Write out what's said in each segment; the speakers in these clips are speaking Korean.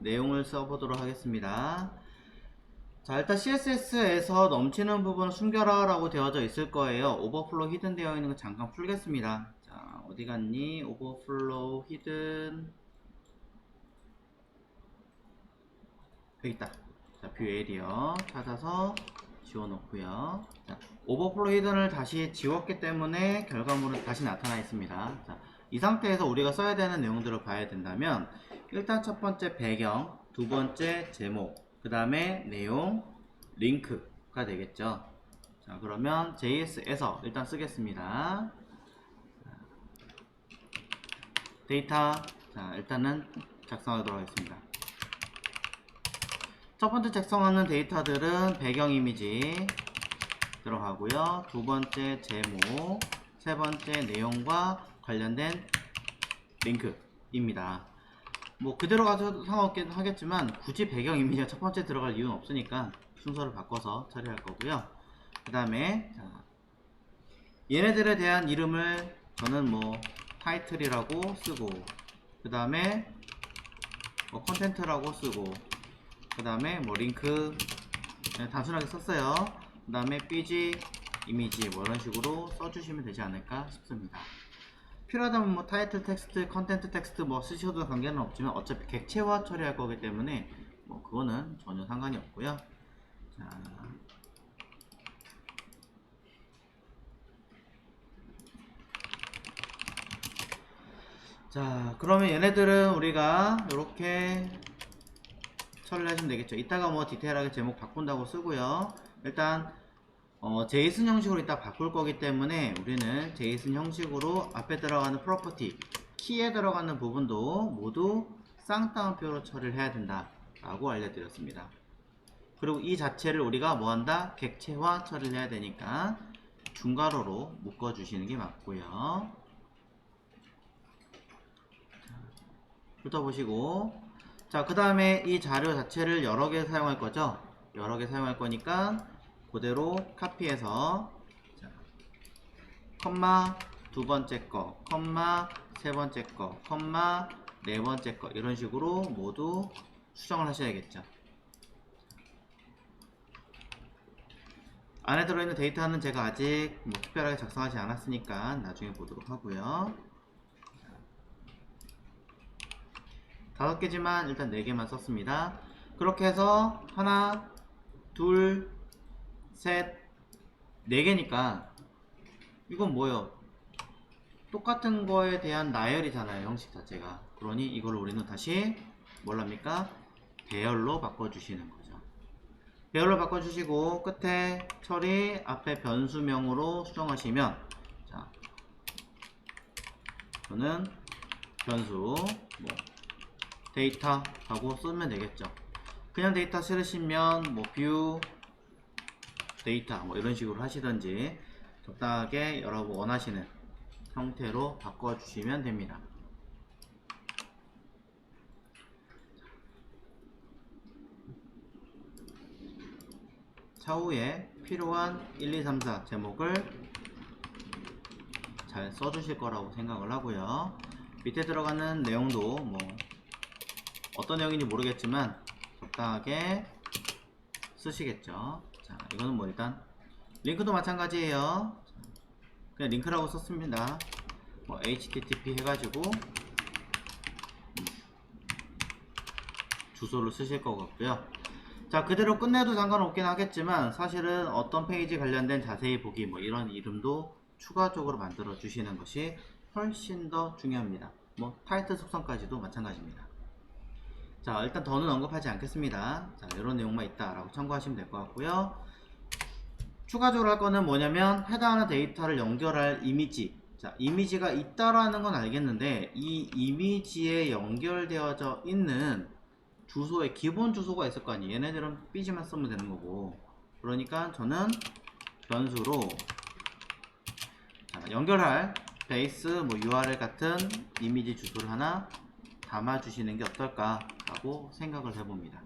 내용을 써보도록 하겠습니다. 자, 일단 CSS에서 넘치는 부분을 숨겨라 라고 되어져 있을 거예요. 오버플로우 히든 되어 있는 거 잠깐 풀겠습니다. 자, 어디 갔니? 오버플로우 히든. 여기 있다. 자, 뷰 에리어 찾아서 지워놓고요. 자, 오버플로우 히든을 다시 지웠기 때문에 결과물은 다시 나타나 있습니다. 자, 이 상태에서 우리가 써야 되는 내용들을 봐야 된다면, 일단 첫 번째 배경, 두 번째 제목, 그 다음에 내용, 링크가 되겠죠. 자, 그러면 JS에서 일단 쓰겠습니다. 데이터, 자, 일단은 작성하도록 하겠습니다. 첫 번째 작성하는 데이터들은 배경 이미지 들어가고요. 두 번째 제목, 세 번째 내용과 관련된 링크입니다. 뭐 그대로 가도 상관없긴 하겠지만 굳이 배경 이미지가 첫 번째 들어갈 이유는 없으니까 순서를 바꿔서 처리할 거고요. 그 다음에 얘네들에 대한 이름을 저는 뭐 타이틀이라고 쓰고, 그 다음에 뭐 컨텐츠라고 쓰고, 그 다음에 뭐 링크 단순하게 썼어요. 그 다음에 삐지 이미지 뭐 이런 식으로 써주시면 되지 않을까 싶습니다. 필요하다면 뭐 타이틀 텍스트, 컨텐트 텍스트 뭐 쓰셔도 관계는 없지만 어차피 객체화 처리할 거기 때문에 뭐 그거는 전혀 상관이 없고요. 자, 그러면 얘네들은 우리가 이렇게 처리를 하시면 되겠죠. 이따가 뭐 디테일하게 제목 바꾼다고 쓰고요. 일단 제이슨 형식으로 이따 바꿀 거기 때문에 우리는 제이슨 형식으로 앞에 들어가는 프로퍼티, 키에 들어가는 부분도 모두 쌍따옴표로 처리를 해야 된다 라고 알려드렸습니다. 그리고 이 자체를 우리가 뭐한다? 객체화 처리를 해야 되니까 중괄호로 묶어주시는 게 맞고요. 훑어보시고, 자, 그 다음에 이 자료 자체를 여러 개 사용할 거죠. 여러 개 사용할 거니까 그대로 카피해서, 자, 컴마 두 번째 거, 컴마 세 번째 거, 컴마 네 번째 거, 이런 식으로 모두 수정을 하셔야겠죠. 안에 들어있는 데이터는 제가 아직 뭐 특별하게 작성하지 않았으니까 나중에 보도록 하고요. 5개지만 일단 4개만 썼습니다. 그렇게 해서 하나, 둘, 셋, 4개니까 이건 뭐예요? 똑같은 거에 대한 나열이잖아요, 형식 자체가. 그러니 이걸 우리는 다시 뭘랍니까? 배열로 바꿔주시는 거죠. 배열로 바꿔주시고 끝에 처리 앞에 변수명으로 수정하시면, 자, 저는 변수 뭐 데이터 하고 쓰면 되겠죠. 그냥 데이터 싫으시면 뭐 뷰 데이터 뭐 이런 식으로 하시던지 적당하게 여러분 원하시는 형태로 바꿔주시면 됩니다. 차후에 필요한 1, 2, 3, 4 제목을 잘 써주실 거라고 생각을 하고요. 밑에 들어가는 내용도 뭐 어떤 내용인지 모르겠지만 적당하게 쓰시겠죠. 자, 이거는 뭐 일단 링크도 마찬가지예요. 그냥 링크라고 썼습니다. 뭐 http 해가지고 주소를 쓰실 것 같고요. 자, 그대로 끝내도 상관없긴 하겠지만 사실은 어떤 페이지 관련된 자세히 보기 뭐 이런 이름도 추가적으로 만들어 주시는 것이 훨씬 더 중요합니다. 뭐 타이틀 속성까지도 마찬가지입니다. 자, 일단 더는 언급하지 않겠습니다. 자, 이런 내용만 있다 라고 참고하시면 될 것 같고요. 추가적으로 할 거는 뭐냐면 해당하는 데이터를 연결할 이미지, 자, 이미지가 있다라는 건 알겠는데 이 이미지에 연결되어져 있는 주소에 기본 주소가 있을 거 아니에요. 얘네들은 삐지만 쓰면 되는 거고, 그러니까 저는 변수로, 자, 연결할 베이스 뭐 URL 같은 이미지 주소를 하나 담아 주시는 게 어떨까 라고 생각을 해봅니다.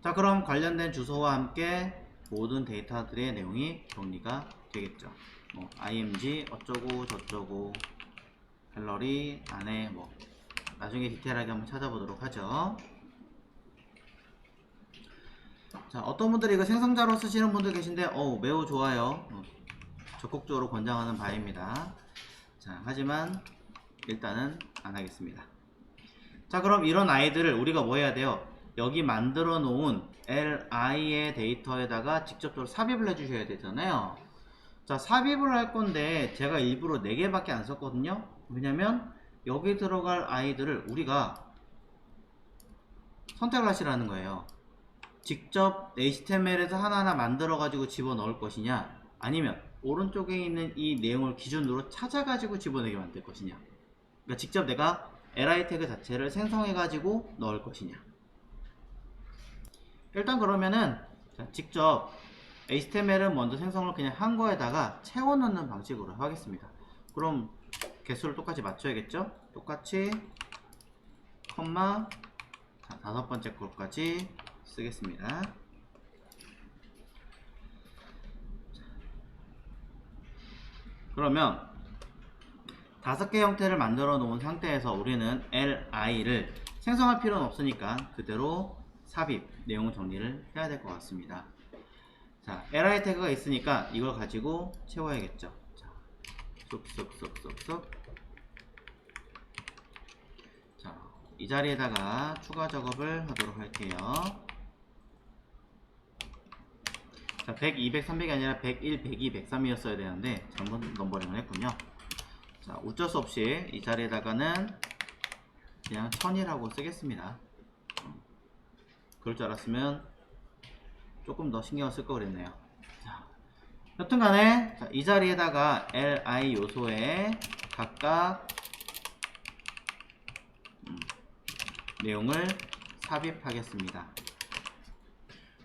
자, 그럼 관련된 주소와 함께 모든 데이터들의 내용이 정리가 되겠죠. 뭐 img 어쩌고 저쩌고 갤러리 안에 뭐 나중에 디테일하게 한번 찾아보도록 하죠. 자, 어떤 분들이 이거 생성자로 쓰시는 분들 계신데 매우 좋아요. 적극적으로 권장하는 바입니다. 자, 하지만 일단은 안 하겠습니다. 자, 그럼 이런 아이들을 우리가 뭐 해야 돼요? 여기 만들어 놓은 li의 데이터에다가 직접적으로 삽입을 해 주셔야 되잖아요. 자, 삽입을 할 건데 제가 일부러 4개밖에 안 썼거든요. 왜냐면 여기 들어갈 아이들을 우리가 선택을 하시라는 거예요. 직접 HTML에서 하나하나 만들어 가지고 집어넣을 것이냐, 아니면 오른쪽에 있는 이 내용을 기준으로 찾아 가지고 집어넣게 만들 것이냐. 그러니까 직접 내가 li 태그 자체를 생성해 가지고 넣을 것이냐. 일단 그러면은 직접 HTML은 먼저 생성을 그냥 한 거에다가 채워 넣는 방식으로 하겠습니다. 그럼 개수를 똑같이 맞춰야겠죠? 똑같이 컴마 5번째 것까지 쓰겠습니다. 그러면 5개 형태를 만들어 놓은 상태에서 우리는 li를 생성할 필요는 없으니까 그대로 삽입 내용 정리를 해야 될 것 같습니다. 자, li 태그가 있으니까 이걸 가지고 채워야겠죠. 자, 쏙쏙쏙쏙쏙. 자, 이 자리에다가 추가 작업을 하도록 할게요. 자, 100, 200, 300이 아니라 101, 102, 103이었어야 되는데 잘못 넘버링을 했군요. 자, 어쩔 수 없이 이 자리에다가는 그냥 1000이라고 쓰겠습니다. 그럴 줄 알았으면 조금 더 신경을 쓸 걸 그랬네요. 자, 여튼간에 이 자리에다가 li 요소에 각각 내용을 삽입하겠습니다.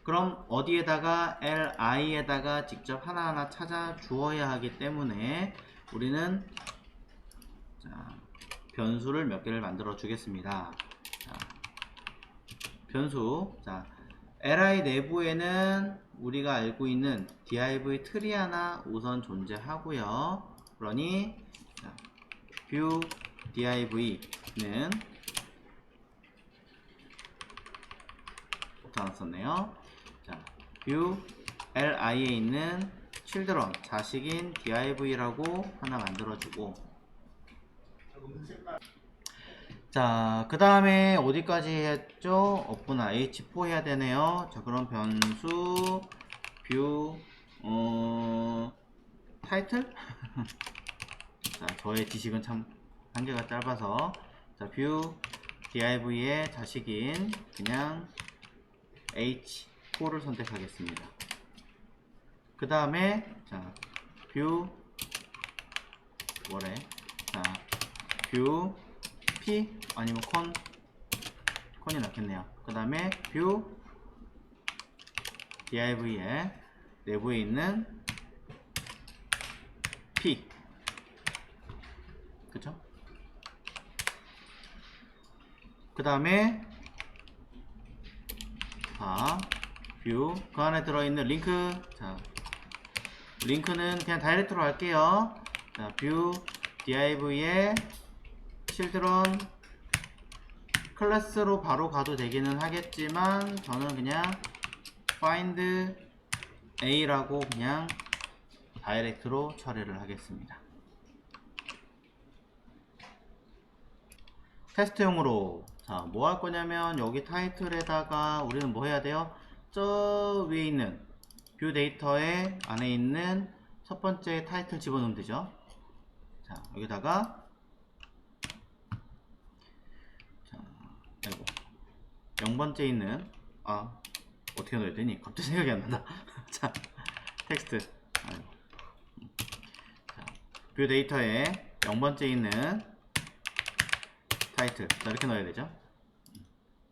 그럼 어디에다가 li에다가 직접 하나하나 찾아 주어야 하기 때문에 우리는 변수를 몇 개를 만들어 주겠습니다. 자, 변수. 자, li 내부에는 우리가 알고 있는 div 틀이 하나 우선 존재하고요. 그러니 자, view div는 못 하나 썼네요. 자, view li에 있는 children 자식인 div라고 하나 만들어주고, 자, 그 다음에 어디까지 했죠? 없구나. h4 해야 되네요. 자, 그럼 변수 view 타이틀? 자, 저의 지식은 참 한계가 짧아서, 자, view div의 자식인 그냥 h4를 선택하겠습니다. 그 다음에 자, view 뭐래? 자, view p 아니면 con이 낫겠네요. 그 다음에 view div의 내부에 있는 p, 그쵸? 그 다음에 view 그 안에 들어있는 링크. 자, 링크는 그냥 다이렉트로 할게요. 자, view div의 children 클래스로 바로 가도 되기는 하겠지만 저는 그냥 find a라고 그냥 다이렉트로 처리를 하겠습니다. 테스트용으로 자, 뭐 할 거냐면 여기 타이틀에다가 우리는 뭐 해야 돼요? 저 위에 있는 뷰 데이터에 안에 있는 첫 번째 타이틀 집어넣으면 되죠. 자, 여기다가 자, 아이고 0번째 있는 어떻게 넣어야 되니? 갑자기 생각이 안 난다. 자, 텍스트. 아이고. 자, 뷰 데이터에 0번째 있는 타이틀. 자, 이렇게 넣어야 되죠.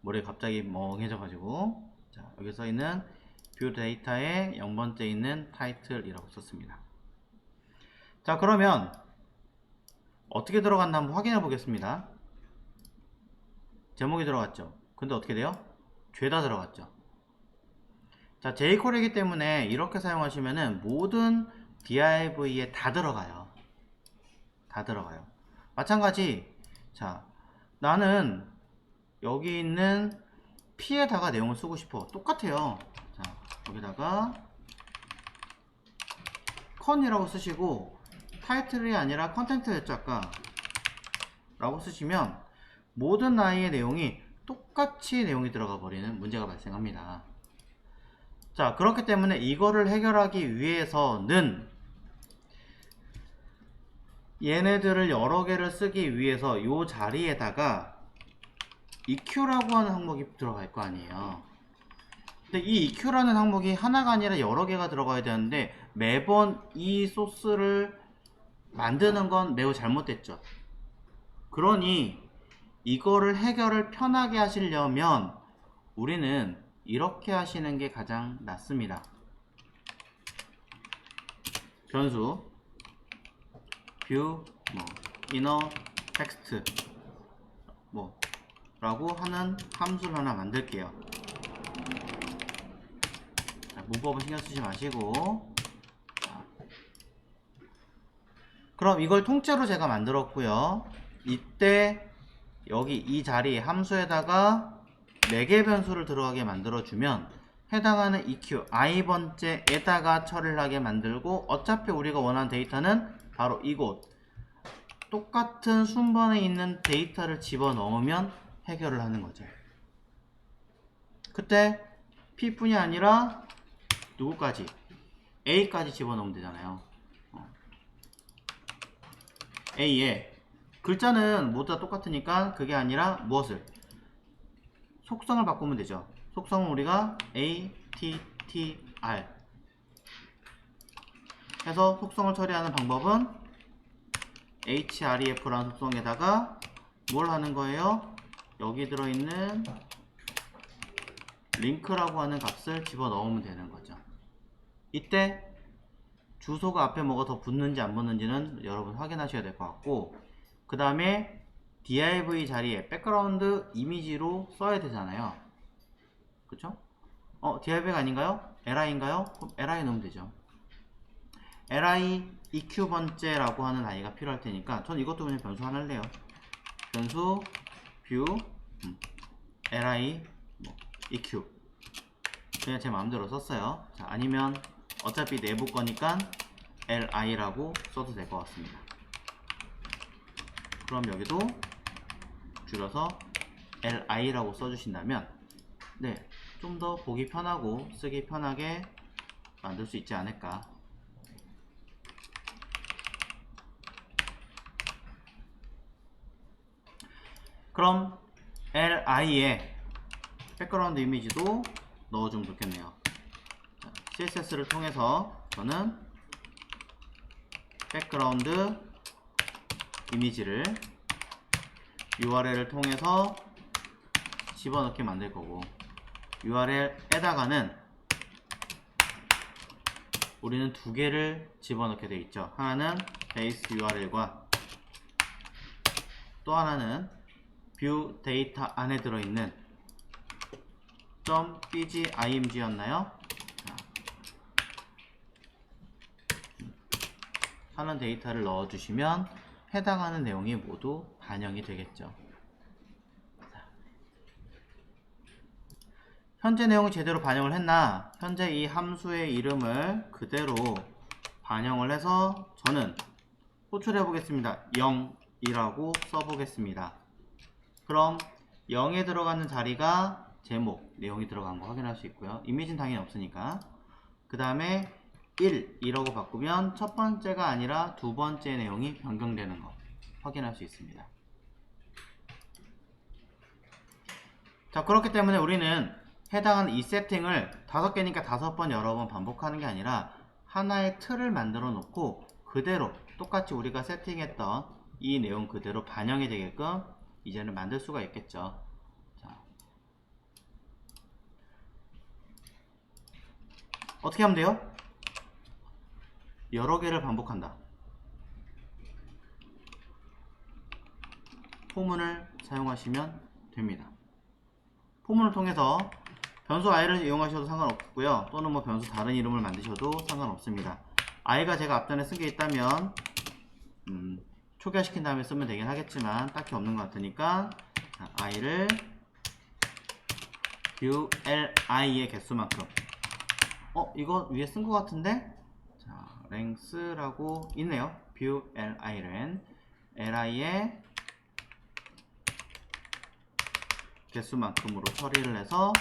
머리가 갑자기 멍해져가지고. 자, 여기 서 있는 뷰 데이터에 0번째 있는 타이틀이라고 썼습니다. 자, 그러면 어떻게 들어갔나 한번 확인해 보겠습니다. 제목이 들어갔죠. 근데 어떻게 돼요? 죄다 들어갔죠. 자, jQuery이기 때문에 이렇게 사용하시면은 모든 div에 다 들어가요. 다 들어가요. 마찬가지. 자, 나는 여기 있는 P에다가 내용을 쓰고 싶어. 똑같아요. 자, 여기다가 컨이라고 쓰시고 타이틀이 아니라 컨텐츠였죠 아까 라고 쓰시면 모든 나이의 내용이 똑같이 내용이 들어가 버리는 문제가 발생합니다. 자, 그렇기 때문에 이거를 해결하기 위해서는 얘네들을 여러 개를 쓰기 위해서 이 자리에다가 EQ라고 하는 항목이 들어갈 거 아니에요. 근데 이 EQ라는 항목이 하나가 아니라 여러 개가 들어가야 되는데 매번 이 소스를 만드는 건 매우 잘못됐죠. 그러니 이거를 해결을 편하게 하시려면 우리는 이렇게 하시는 게 가장 낫습니다. 변수 view inner text 라고 하는 함수를 하나 만들게요. 자, 문법은 신경 쓰지 마시고. 자, 그럼 이걸 통째로 제가 만들었고요. 이때 여기 이 자리 함수에다가 4개 변수를 들어가게 만들어주면 해당하는 EQ i번째에다가 처리를 하게 만들고 어차피 우리가 원하는 데이터는 바로 이곳 똑같은 순번에 있는 데이터를 집어넣으면 해결을 하는 거죠. 그때 P뿐이 아니라 누구까지? A까지 집어넣으면 되잖아요. A에 글자는 모두 다 똑같으니까 그게 아니라 무엇을? 속성을 바꾸면 되죠. 속성은 우리가 ATTR 해서 속성을 처리하는 방법은 href라는 속성에다가 뭘 하는 거예요? 여기 들어있는 링크라고 하는 값을 집어넣으면 되는 거죠. 이때 주소가 앞에 뭐가 더 붙는지 안 붙는지는 여러분 확인하셔야 될 것 같고, 그 다음에 div 자리에 백그라운드 이미지로 써야 되잖아요. 그쵸? div가 아닌가요? li인가요? 그럼 li 넣으면 되죠. li eq 번째라고 하는 아이가 필요할 테니까 전 이것도 그냥 변수 하나 할래요. 변수 view li eq 그냥 제 마음대로 썼어요. 자, 아니면 어차피 내부 거니까 li라고 써도 될 것 같습니다. 그럼 여기도 줄여서 li라고 써주신다면 네, 좀 더 보기 편하고 쓰기 편하게 만들 수 있지 않을까. 그럼 li에 백그라운드 이미지도 넣어주면 좋겠네요. 자, CSS를 통해서 저는 백그라운드 이미지를 URL을 통해서 집어넣게 만들 거고, URL에다가는 우리는 2개를 집어넣게 되어 있죠. 하나는 base URL과 또 하나는 view 데이터 안에 들어있는 .bgimg였나요? 하는 데이터를 넣어주시면 해당하는 내용이 모두 반영이 되겠죠. 현재 내용이 제대로 반영을 했나? 현재 이 함수의 이름을 그대로 반영을 해서 저는 호출해 보겠습니다. 0이라고 써보겠습니다. 그럼 0에 들어가는 자리가 제목, 내용이 들어간 거 확인할 수 있고요. 이미지는 당연히 없으니까. 그 다음에 1이라고 바꾸면 첫 번째가 아니라 두 번째 내용이 변경되는 거 확인할 수 있습니다. 자, 그렇기 때문에 우리는 해당하는 이 세팅을 5개니까 5번 여러 번 반복하는 게 아니라 하나의 틀을 만들어 놓고 그대로 똑같이 우리가 세팅했던 이 내용 그대로 반영이 되게끔 이제는 만들 수가 있겠죠. 자, 어떻게 하면 돼요? 여러 개를 반복한다. 포문을 사용하시면 됩니다. 포문을 통해서 변수 i를 이용하셔도 상관없고요. 또는 뭐 변수 다른 이름을 만드셔도 상관없습니다. i가 제가 앞전에 쓴 게 있다면 초기화시킨 다음에 쓰면 되긴 하겠지만 딱히 없는 것 같으니까 i를 view li의 개수만큼 이거 위에 쓴 것 같은데 자 length라고 있네요. view li는 li의 개수만큼으로 처리를 해서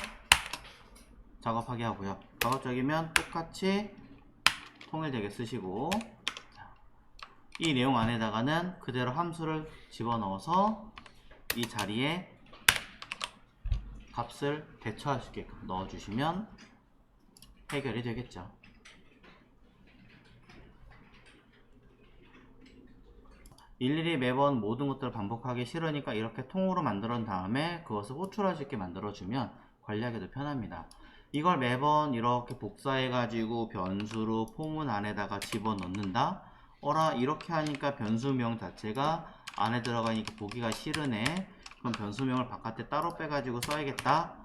작업하게 하고요. 가급적이면 똑같이 통일되게 쓰시고 이 내용 안에다가는 그대로 함수를 집어넣어서 이 자리에 값을 대처할 수 있게끔 넣어주시면 해결이 되겠죠. 일일이 매번 모든 것들을 반복하기 싫으니까 이렇게 통으로 만들어 다음에 그것을 호출할 수 있게 만들어주면 관리하기도 편합니다. 이걸 매번 이렇게 복사해 가지고 변수로 포문 안에다가 집어넣는다? 이렇게 하니까 변수명 자체가 안에 들어가니까 보기가 싫으네. 그럼 변수명을 바깥에 따로 빼가지고 써야겠다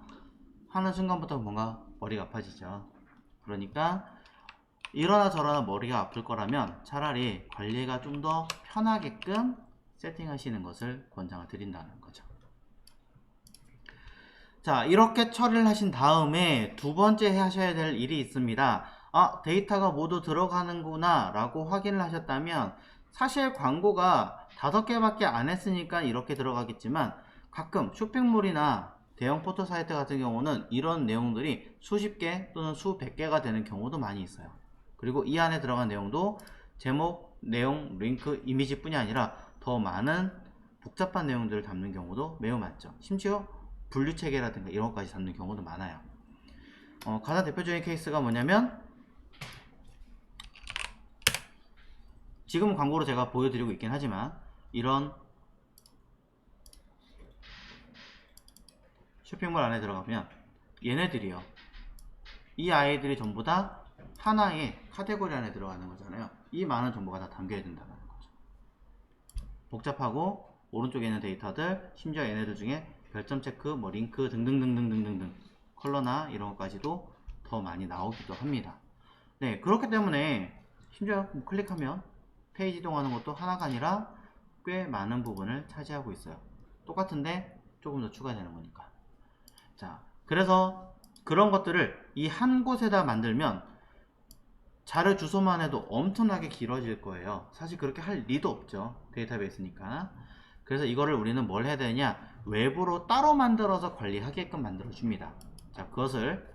하는 순간부터 뭔가 머리가 아파지죠. 그러니까 이러나 저러나 머리가 아플 거라면 차라리 관리가 좀 더 편하게끔 세팅하시는 것을 권장을 드린다는 거죠. 자, 이렇게 처리를 하신 다음에 두 번째 하셔야 될 일이 있습니다. 데이터가 모두 들어가는구나 라고 확인을 하셨다면 사실 광고가 5개밖에 안 했으니까 이렇게 들어가겠지만 가끔 쇼핑몰이나 대형 포털 사이트 같은 경우는 이런 내용들이 수십 개 또는 수백 개가 되는 경우도 많이 있어요. 그리고 이 안에 들어간 내용도 제목, 내용, 링크, 이미지 뿐이 아니라 더 많은 복잡한 내용들을 담는 경우도 매우 많죠. 심지어 분류체계라든가 이런 것까지 담는 경우도 많아요. 가장 대표적인 케이스가 뭐냐면 지금 광고로 제가 보여드리고 있긴 하지만 이런 쇼핑몰 안에 들어가면 얘네들이요. 이 아이들이 전부 다 하나의 카테고리 안에 들어가는 거잖아요. 이 많은 정보가 다 담겨야 된다는 거죠. 복잡하고 오른쪽에 있는 데이터들, 심지어 얘네들 중에 별점 체크, 뭐 링크 등등등등등등등 컬러나 이런 것까지도 더 많이 나오기도 합니다. 네, 그렇기 때문에 심지어 클릭하면 페이지 이동하는 것도 하나가 아니라 꽤 많은 부분을 차지하고 있어요. 똑같은데 조금 더 추가되는 거니까. 자, 그래서 그런 것들을 이 한 곳에다 만들면 자료 주소만 해도 엄청나게 길어질 거예요. 사실 그렇게 할 리도 없죠. 데이터베이스니까. 그래서 이거를 우리는 뭘 해야 되냐, 외부로 따로 만들어서 관리하게끔 만들어 줍니다. 자, 그것을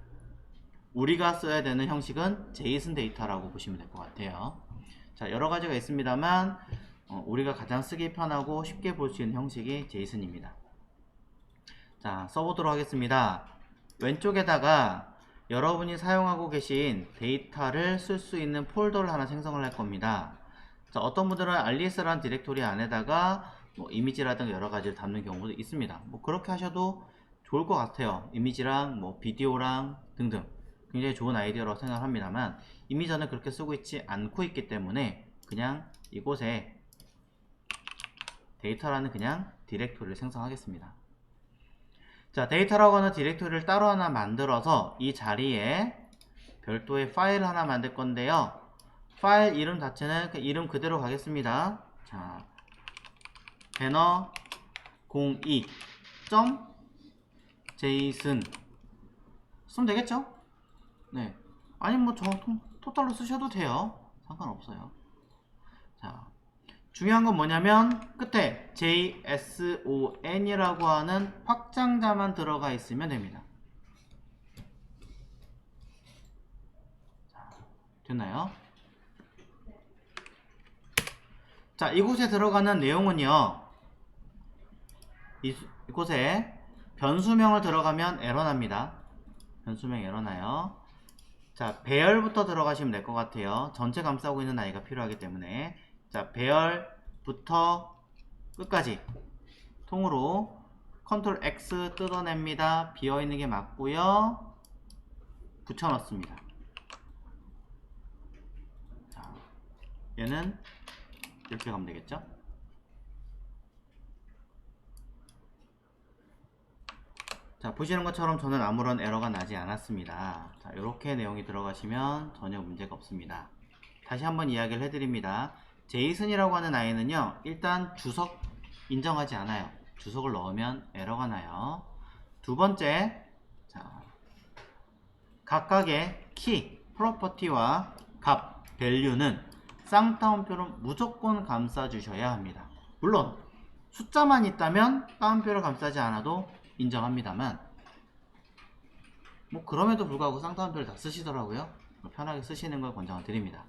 우리가 써야 되는 형식은 제이슨 데이터라고 보시면 될 것 같아요. 자, 여러 가지가 있습니다만 우리가 가장 쓰기 편하고 쉽게 볼 수 있는 형식이 제이슨입니다. 자, 써보도록 하겠습니다. 왼쪽에다가 여러분이 사용하고 계신 데이터를 쓸 수 있는 폴더를 하나 생성을 할 겁니다. 자, 어떤 분들은 alias라는 디렉토리 안에다가 뭐 이미지라든가 여러 가지를 담는 경우도 있습니다. 뭐 그렇게 하셔도 좋을 것 같아요. 이미지랑 뭐 비디오랑 등등 굉장히 좋은 아이디어라고 생각합니다만 이미 저는 그렇게 쓰고 있지 않고 있기 때문에 그냥 이곳에 데이터라는 그냥 디렉토리를 생성하겠습니다. 자, 데이터라고 하는 디렉토리를 따로 하나 만들어서 이 자리에 별도의 파일을 하나 만들 건데요. 파일 이름 자체는 그 이름 그대로 가겠습니다. 자, 배너 02.json 쓰면 되겠죠? 네. 아니면 뭐 토탈로 쓰셔도 돼요. 상관없어요. 자, 중요한 건 뭐냐면 끝에 JSON이라고 하는 확장자만 들어가 있으면 됩니다. 자, 됐나요? 자, 이곳에 들어가는 내용은요, 이곳에 변수명을 들어가면 에러 납니다. 변수명 에러 나요. 자, 배열부터 들어가시면 될 것 같아요. 전체 감싸고 있는 아이가 필요하기 때문에. 자, 배열부터 끝까지 통으로 컨트롤 X 뜯어냅니다. 비어있는 게 맞고요. 붙여넣습니다. 자, 얘는 이렇게 가면 되겠죠? 자, 보시는 것처럼 저는 아무런 에러가 나지 않았습니다. 자, 이렇게 내용이 들어가시면 전혀 문제가 없습니다. 다시 한번 이야기를 해드립니다. 제이슨이라고 하는 아이는요, 일단 주석 인정하지 않아요. 주석을 넣으면 에러가 나요. 두 번째, 자, 각각의 키, 프로퍼티와 값, 밸류는 쌍따옴표로 무조건 감싸 주셔야 합니다. 물론 숫자만 있다면 따옴표를 감싸지 않아도 인정합니다만, 뭐 그럼에도 불구하고 쌍따옴표를 다 쓰시더라고요. 편하게 쓰시는 걸 권장드립니다.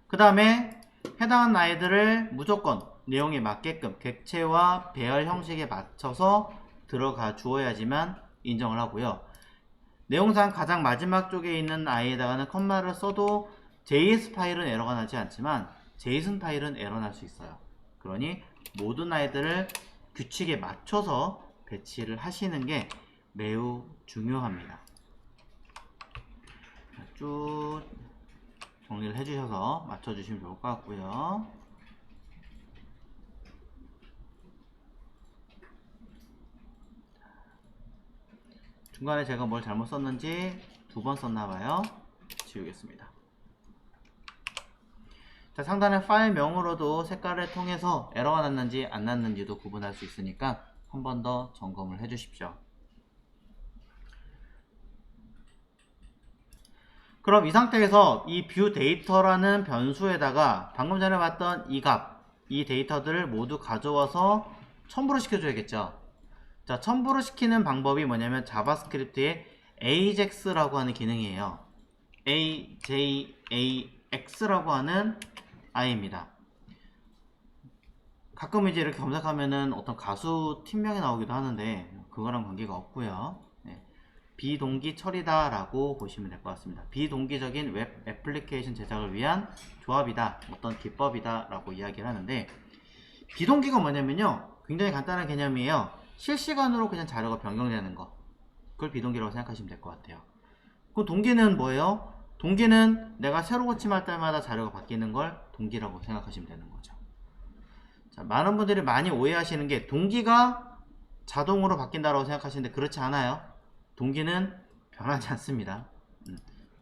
그 다음에 해당하는 아이들을 무조건 내용에 맞게끔 객체와 배열 형식에 맞춰서 들어가 주어야지만 인정을 하고요. 내용상 가장 마지막 쪽에 있는 아이에다가는 컴마를 써도 JS 파일은 에러가 나지 않지만 제이슨 파일은 에러 날 수 있어요. 그러니 모든 아이들을 규칙에 맞춰서 배치를 하시는 게 매우 중요합니다. 쭉 정리를 해주셔서 맞춰주시면 좋을 것 같고요. 중간에 제가 뭘 잘못 썼는지 2번 썼나봐요. 지우겠습니다. 자, 상단의 파일명으로도 색깔을 통해서 에러가 났는지 안 났는지도 구분할 수 있으니까 한 번 더 점검을 해주십시오. 그럼 이 상태에서 이 뷰 데이터라는 변수에다가 방금 전에 봤던 이 값, 이 데이터들을 모두 가져와서 첨부를 시켜줘야겠죠. 자, 첨부를 시키는 방법이 뭐냐면 자바스크립트의 AJAX라고 하는 기능이에요. AJAX라고 하는 아이입니다. 가끔 이제 이렇게 검색하면은 어떤 가수 팀명이 나오기도 하는데 그거랑 관계가 없고요. 네. 비동기 처리다 라고 보시면 될 것 같습니다. 비동기적인 웹 애플리케이션 제작을 위한 조합이다, 어떤 기법이다 라고 이야기를 하는데, 비동기가 뭐냐면요, 굉장히 간단한 개념이에요. 실시간으로 그냥 자료가 변경되는 거, 그걸 비동기라고 생각하시면 될 것 같아요. 그럼 동기는 뭐예요? 동기는 내가 새로 고침할 때마다 자료가 바뀌는 걸 동기라고 생각하시면 되는 거죠. 자, 많은 분들이 많이 오해하시는 게 동기가 자동으로 바뀐다고 생각하시는데 그렇지 않아요. 동기는 변하지 않습니다.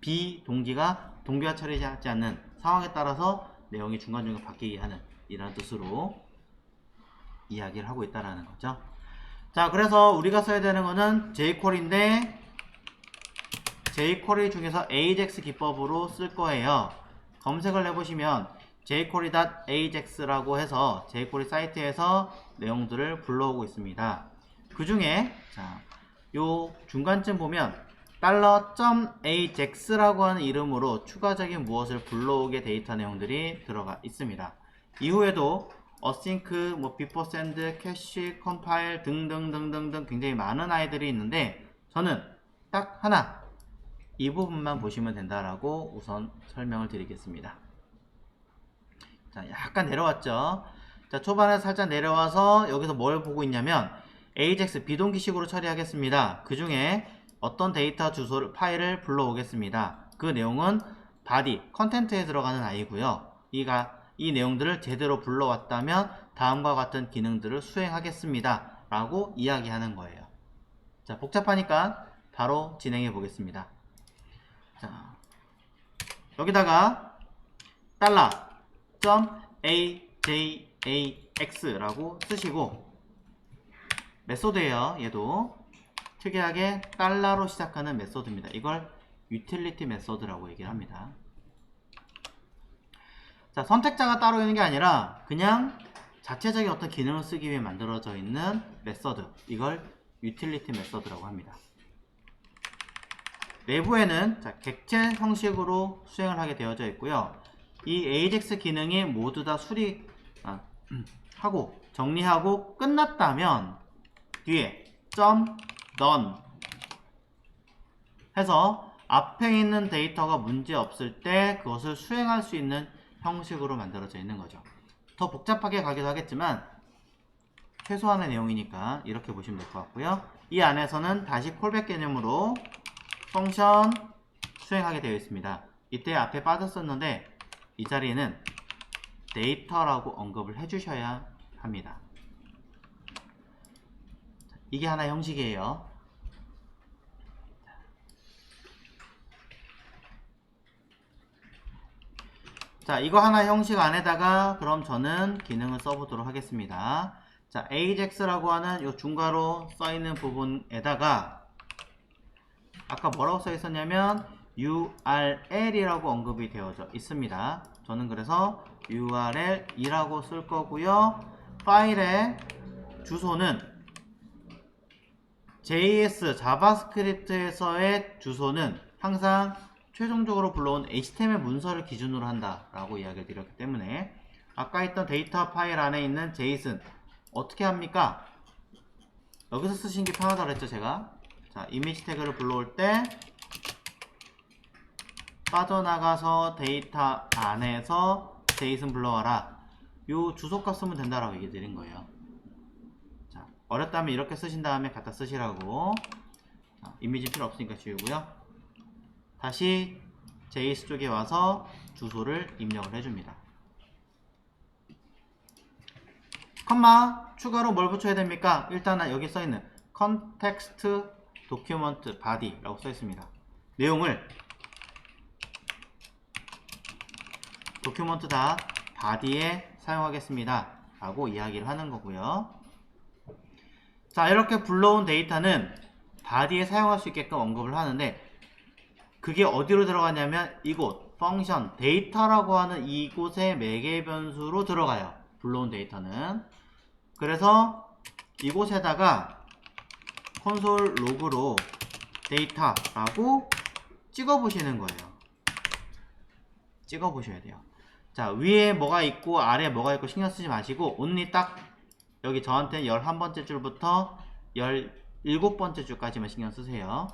비동기가 동기화 처리하지 않는 상황에 따라서 내용이 중간중간 바뀌게 하는 이런 뜻으로 이야기를 하고 있다는 거죠. 자, 그래서 우리가 써야 되는 거는 jQuery인데 jQuery 중에서 AJAX 기법으로 쓸 거예요. 검색을 해보시면 jQuery.ajax라고 해서 jQuery 사이트에서 내용들을 불러오고 있습니다. 그 중에 요 중간쯤 보면 $.ajax라고 하는 이름으로 추가적인 무엇을 불러오게 데이터 내용들이 들어가 있습니다. 이후에도 async, before send, cache, compile 등등등등등 굉장히 많은 아이들이 있는데 저는 딱 하나 이 부분만 보시면 된다라고 우선 설명을 드리겠습니다. 자, 약간 내려왔죠. 자, 초반에 살짝 내려와서 여기서 뭘 보고 있냐면 AJAX 비동기식으로 처리하겠습니다. 그 중에 어떤 데이터 주소를 파일을 불러오겠습니다. 그 내용은 body, 컨텐트에 들어가는 아이고요. 이 내용들을 제대로 불러왔다면 다음과 같은 기능들을 수행하겠습니다 라고 이야기하는 거예요. 자, 복잡하니까 바로 진행해 보겠습니다. 자, 여기다가 $.ajax라고 쓰시고 메소드예요. 얘도 특이하게 달러로 시작하는 메소드입니다. 이걸 유틸리티 메소드라고 얘기를 합니다. 자, 선택자가 따로 있는 게 아니라 그냥 자체적인 어떤 기능을 쓰기 위해 만들어져 있는 메소드, 이걸 유틸리티 메소드라고 합니다. 내부에는 객체 형식으로 수행을 하게 되어져 있고요. 이 AJAX 기능이 모두 다 하고 정리하고 끝났다면 뒤에 .done 해서 앞에 있는 데이터가 문제 없을 때 그것을 수행할 수 있는 형식으로 만들어져 있는 거죠. 더 복잡하게 가기도 하겠지만 최소한의 내용이니까 이렇게 보시면 될 것 같고요. 이 안에서는 다시 콜백 개념으로 펑션 수행하게 되어 있습니다. 이때 앞에 빠졌었는데 이 자리에는 데이터라고 언급을 해주셔야 합니다. 이게 하나의 형식이에요. 자, 이거 하나 형식 안에다가 그럼 저는 기능을 써보도록 하겠습니다. 자, AJAX라고 하는 요 중괄호 써있는 부분에다가 아까 뭐라고 써 있었냐면 URL이라고 언급이 되어져 있습니다. 저는 그래서 URL이라고 쓸 거고요. 파일의 주소는 JS 자바스크립트에서의 주소는 항상 최종적으로 불러온 HTML 문서를 기준으로 한다라고 이야기를 드렸기 때문에 아까 했던 데이터 파일 안에 있는 JSON 어떻게 합니까? 여기서 쓰시는 게 편하다고 했죠, 제가. 자, 이미지 태그를 불러올 때 빠져나가서 데이터 안에서 JSON 불러와라. 요 주소값 쓰면 된다라고 얘기 드린 거예요. 자, 어렵다면 이렇게 쓰신 다음에 갖다 쓰시라고. 자, 이미지 필요 없으니까 지우고요. 다시 JS 쪽에 와서 주소를 입력을 해줍니다. 컴마 추가로 뭘 붙여야 됩니까? 일단은 여기 써있는 context document body라고 써있습니다. 내용을 document 다 body에 사용하겠습니다 라고 이야기를 하는 거고요. 자, 이렇게 불러온 데이터는 body에 사용할 수 있게끔 언급을 하는데 그게 어디로 들어가냐면 이곳 펑션 데이터라고 하는 이곳의 매개 변수로 들어가요. 불러온 데이터는. 그래서 이곳에다가 콘솔 로그로 데이터라고 찍어 보시는 거예요. 찍어 보셔야 돼요. 자, 위에 뭐가 있고 아래에 뭐가 있고 신경 쓰지 마시고 only 딱 여기 저한테 11번째 줄부터 17번째 줄까지만 신경 쓰세요.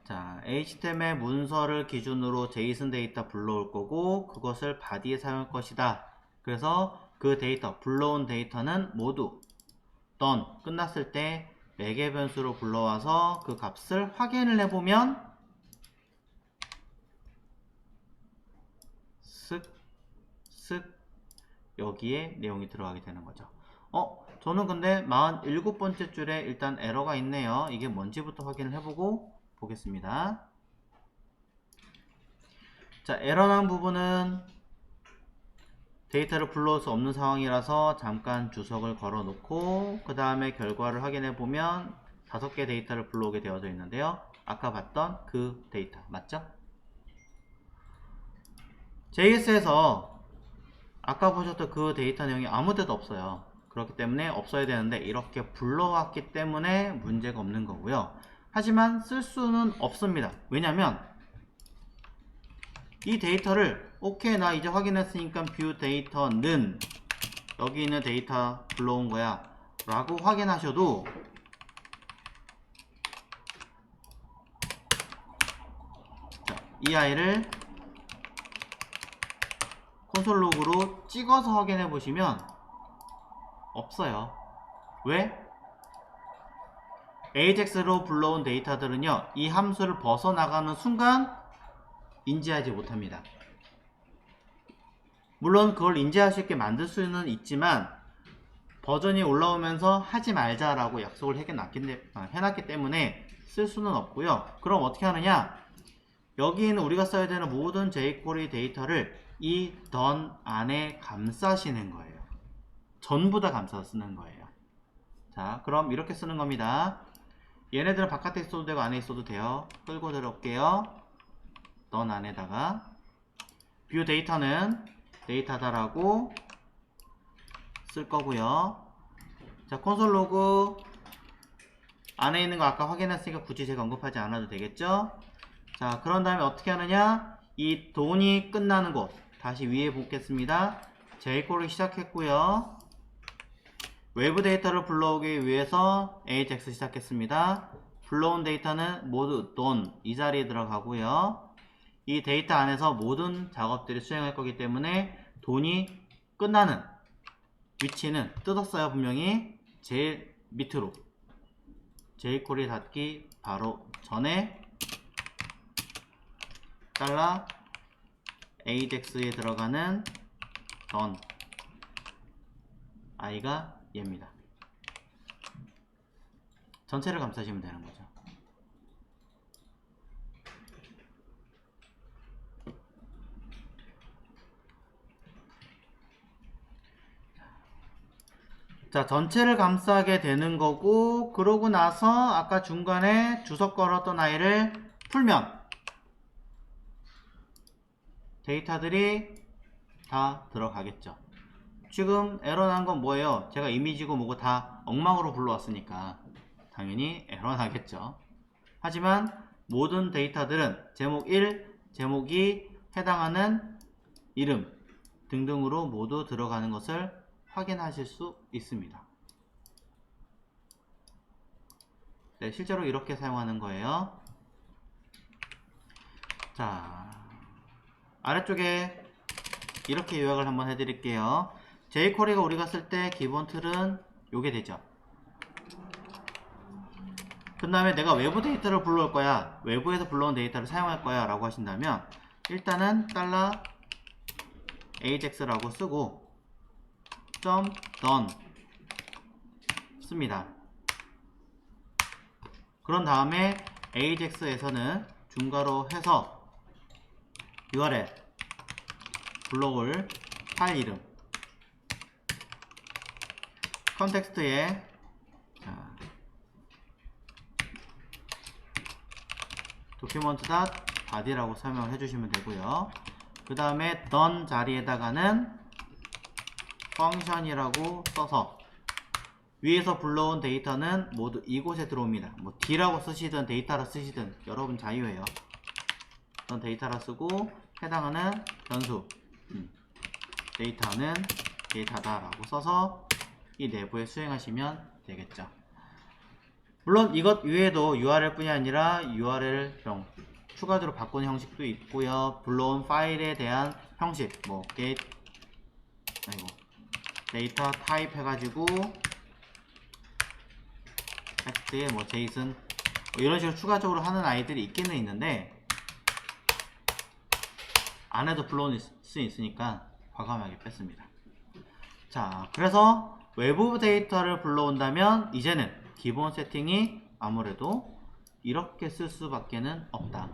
자, HTML 문서를 기준으로 JSON 데이터 불러올 거고 그것을 body에 사용할 것이다. 그래서 그 데이터, 불러온 데이터는 모두 done, 끝났을 때 매개 변수로 불러와서 그 값을 확인을 해보면 쓱 여기에 내용이 들어가게 되는 거죠. 저는 근데 47번째 줄에 일단 에러가 있네요. 이게 뭔지부터 확인을 해보고 보겠습니다. 자, 에러 난 부분은 데이터를 불러올 수 없는 상황이라서 잠깐 주석을 걸어 놓고 그 다음에 결과를 확인해 보면 5개 데이터를 불러오게 되어져 있는데요. 아까 봤던 그 데이터 맞죠? JS에서 아까 보셨던 그 데이터 내용이 아무 데도 없어요. 그렇기 때문에 없어야 되는데 이렇게 불러왔기 때문에 문제가 없는 거고요. 하지만 쓸 수는 없습니다. 왜냐면 이 데이터를 오케이 나 이제 확인했으니까 뷰 데이터는 여기 있는 데이터 불러온 거야 라고 확인하셔도 자, 이 아이를 콘솔 로그로 찍어서 확인해 보시면 없어요. 왜? AJAX로 불러온 데이터들은요 이 함수를 벗어나가는 순간 인지하지 못합니다. 물론 그걸 인지할 수 있게 만들 수는 있지만 버전이 올라오면서 하지 말자라고 약속을 해놨기 때문에 쓸 수는 없고요. 그럼 어떻게 하느냐? 여기 있는 우리가 써야 되는 모든 jQuery 데이터를 이 done 안에 감싸시는 거예요. 전부 다 감싸서 쓰는 거예요. 자, 그럼 이렇게 쓰는 겁니다. 얘네들은 바깥에 있어도 되고 안에 있어도 돼요. 끌고 들어올게요. done 안에다가 뷰 데이터는 데이터다라고 쓸 거고요. 자, 콘솔 로그 안에 있는 거 아까 확인했으니까 굳이 제가 언급하지 않아도 되겠죠? 자, 그런 다음에 어떻게 하느냐? 이 돈이 끝나는 곳 다시 위에 보겠습니다. jQuery 시작했고요. 외부 데이터를 불러오기 위해서 AJAX 시작했습니다. 불러온 데이터는 모두 돈 이 자리에 들어가고요. 이 데이터 안에서 모든 작업들이 수행할 거기 때문에 돈이 끝나는 위치는 뜯었어요. 분명히 제일 밑으로 jQuery 닫기 바로 전에 달러 AJAX에 들어가는 done i가 얘입니다. 전체를 감싸시면 되는 거죠. 자, 전체를 감싸게 되는 거고, 그러고 나서 아까 중간에 주석 걸었던 아이를 풀면 데이터들이 다 들어가겠죠. 지금 에러 난 건 뭐예요? 제가 이미지고 뭐고 다 엉망으로 불러왔으니까 당연히 에러 나겠죠. 하지만 모든 데이터들은 제목 1, 제목 2 해당하는 이름 등등으로 모두 들어가는 것을 확인하실 수 있습니다. 네, 실제로 이렇게 사용하는 거예요. 자, 아래쪽에 이렇게 요약을 한번 해드릴게요. jQuery가 우리가 쓸 때 기본 틀은 요게 되죠. 그 다음에 내가 외부 데이터를 불러올 거야, 외부에서 불러온 데이터를 사용할 거야 라고 하신다면 일단은 $ajax라고 쓰고 .done 씁니다. 그런 다음에 ajax에서는 중괄호 해서 url 불러올 파일 이름 컨텍스트에 document.body라고 설명을 해주시면 되고요. 그 다음에 done 자리에다가는 function이라고 써서 위에서 불러온 데이터는 모두 이곳에 들어옵니다. 뭐 D라고 쓰시든 데이터라 쓰시든 여러분 자유예요. 어떤 데이터라 쓰고 해당하는 변수 데이터는 데이터다 라고 써서 이 내부에 수행하시면 되겠죠. 물론 이것 외에도 URL 뿐이 아니라 URL형 추가적으로 바꾸는 형식도 있고요. 불러온 파일에 대한 형식 뭐 get 데이터 타입 해가지고 텍스트에 뭐 JSON 뭐 이런 식으로 추가적으로 하는 아이들이 있기는 있는데 안 해도 불러올 수 있으니까 과감하게 뺐습니다. 자, 그래서 외부 데이터를 불러온다면 이제는 기본 세팅이 아무래도 이렇게 쓸 수밖에는 없다.